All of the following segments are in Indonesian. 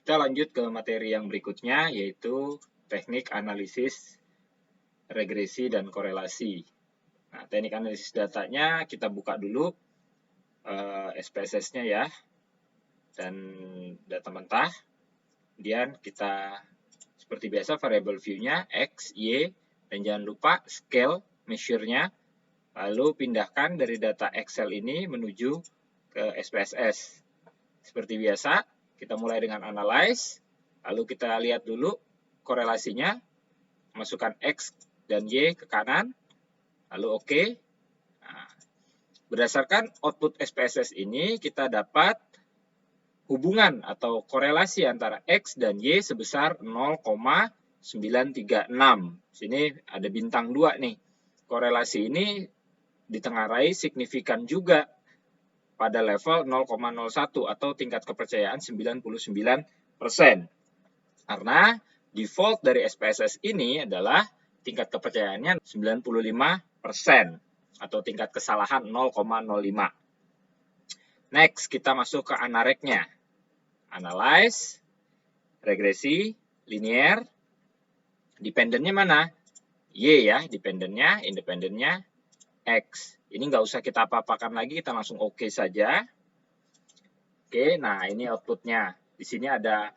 Kita lanjut ke materi yang berikutnya, yaitu teknik analisis regresi dan korelasi. Nah, teknik analisis datanya kita buka dulu SPSS-nya ya, dan data mentah. Kemudian kita seperti biasa variable view-nya X, Y, dan jangan lupa scale measure-nya. Lalu pindahkan dari data Excel ini menuju ke SPSS. Seperti biasa, kita mulai dengan analyze, lalu kita lihat dulu korelasinya, masukkan X dan Y ke kanan, lalu OK. Nah, berdasarkan output SPSS ini, kita dapat hubungan atau korelasi antara X dan Y sebesar 0,936. Sini ada bintang 2 nih. Korelasi ini ditengarai signifikan juga pada level 0,01 atau tingkat kepercayaan 99%. Karena default dari SPSS ini adalah tingkat kepercayaannya 95% atau tingkat kesalahan 0,05. Next, kita masuk ke analyze-nya. Analyze, regresi, linear, dependennya mana? Y ya, dependennya, independennya X. Ini nggak usah kita apa-apakan lagi, kita langsung OK saja. Oke, nah ini outputnya. Di sini ada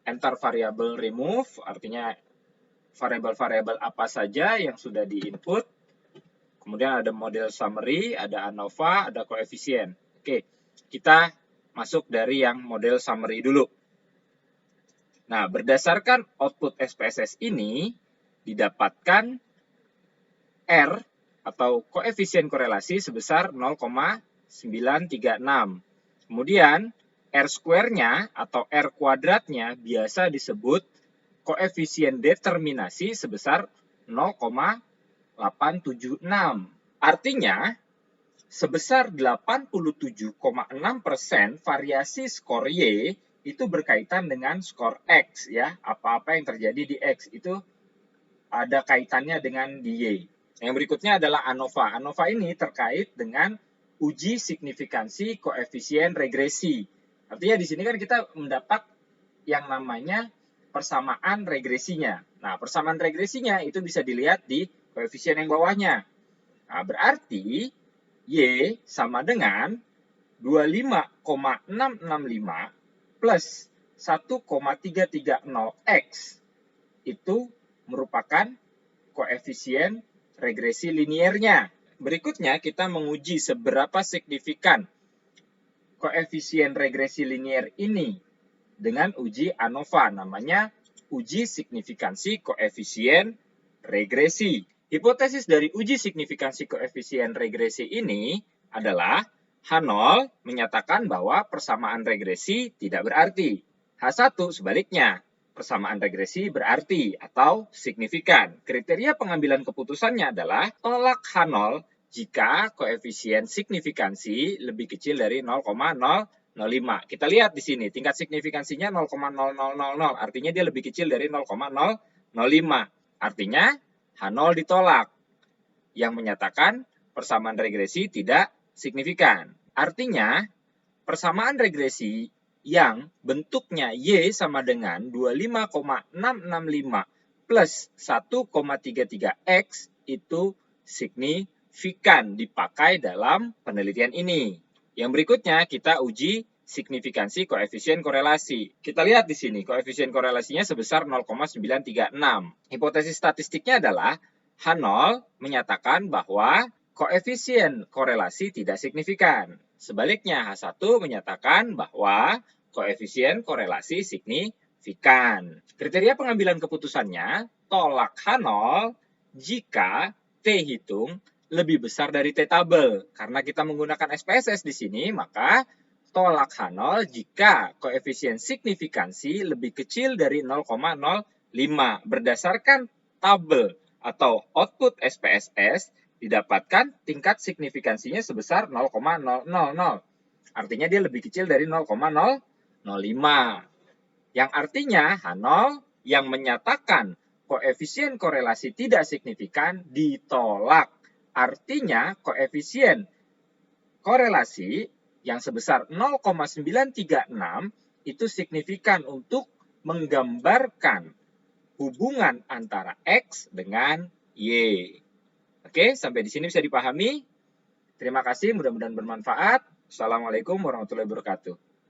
enter variable remove, artinya variabel-variabel apa saja yang sudah di-input. Kemudian ada model summary, ada ANOVA, ada koefisien. Oke, kita masuk dari yang model summary dulu. Nah, berdasarkan output SPSS ini, didapatkan R atau koefisien korelasi sebesar 0,936. Kemudian R square-nya atau R kuadratnya biasa disebut koefisien determinasi sebesar 0,876. Artinya, sebesar 87,6% variasi skor Y itu berkaitan dengan skor X ya. Apa-apa yang terjadi di X itu ada kaitannya dengan di Y. Yang berikutnya adalah ANOVA. ANOVA ini terkait dengan uji signifikansi koefisien regresi. Artinya di sini kan kita mendapat yang namanya persamaan regresinya. Nah, persamaan regresinya itu bisa dilihat di koefisien yang bawahnya. Nah, berarti Y sama dengan 25,665 plus 1,330X. Itu merupakan koefisien regresi linearnya. Berikutnya kita menguji seberapa signifikan koefisien regresi linear ini dengan uji ANOVA, namanya uji signifikansi koefisien regresi. Hipotesis dari uji signifikansi koefisien regresi ini adalah H0 menyatakan bahwa persamaan regresi tidak berarti. H1 sebaliknya, persamaan regresi berarti atau signifikan. Kriteria pengambilan keputusannya adalah tolak H0 jika koefisien signifikansi lebih kecil dari 0,005. Kita lihat di sini, tingkat signifikansinya 0,0000, artinya dia lebih kecil dari 0,005. Artinya H0 ditolak, yang menyatakan persamaan regresi tidak signifikan. Artinya, persamaan regresi yang bentuknya Y sama dengan 25,665 plus 1,33X itu signifikan dipakai dalam penelitian ini. Yang berikutnya kita uji signifikansi koefisien korelasi. Kita lihat di sini, koefisien korelasinya sebesar 0,936. Hipotesis statistiknya adalah H0 menyatakan bahwa koefisien korelasi tidak signifikan. Sebaliknya, H1 menyatakan bahwa koefisien korelasi signifikan. Kriteria pengambilan keputusannya, tolak H0 jika T hitung lebih besar dari T tabel. Karena kita menggunakan SPSS di sini, maka tolak H0 jika koefisien signifikansi lebih kecil dari 0,05. Berdasarkan tabel atau output SPSS, didapatkan tingkat signifikansinya sebesar 0,000. Artinya dia lebih kecil dari 0,005. Yang artinya H0 yang menyatakan koefisien korelasi tidak signifikan ditolak. Artinya koefisien korelasi yang sebesar 0,936 itu signifikan untuk menggambarkan hubungan antara X dengan Y. Oke, sampai di sini bisa dipahami. Terima kasih, mudah-mudahan bermanfaat. Assalamualaikum warahmatullahi wabarakatuh.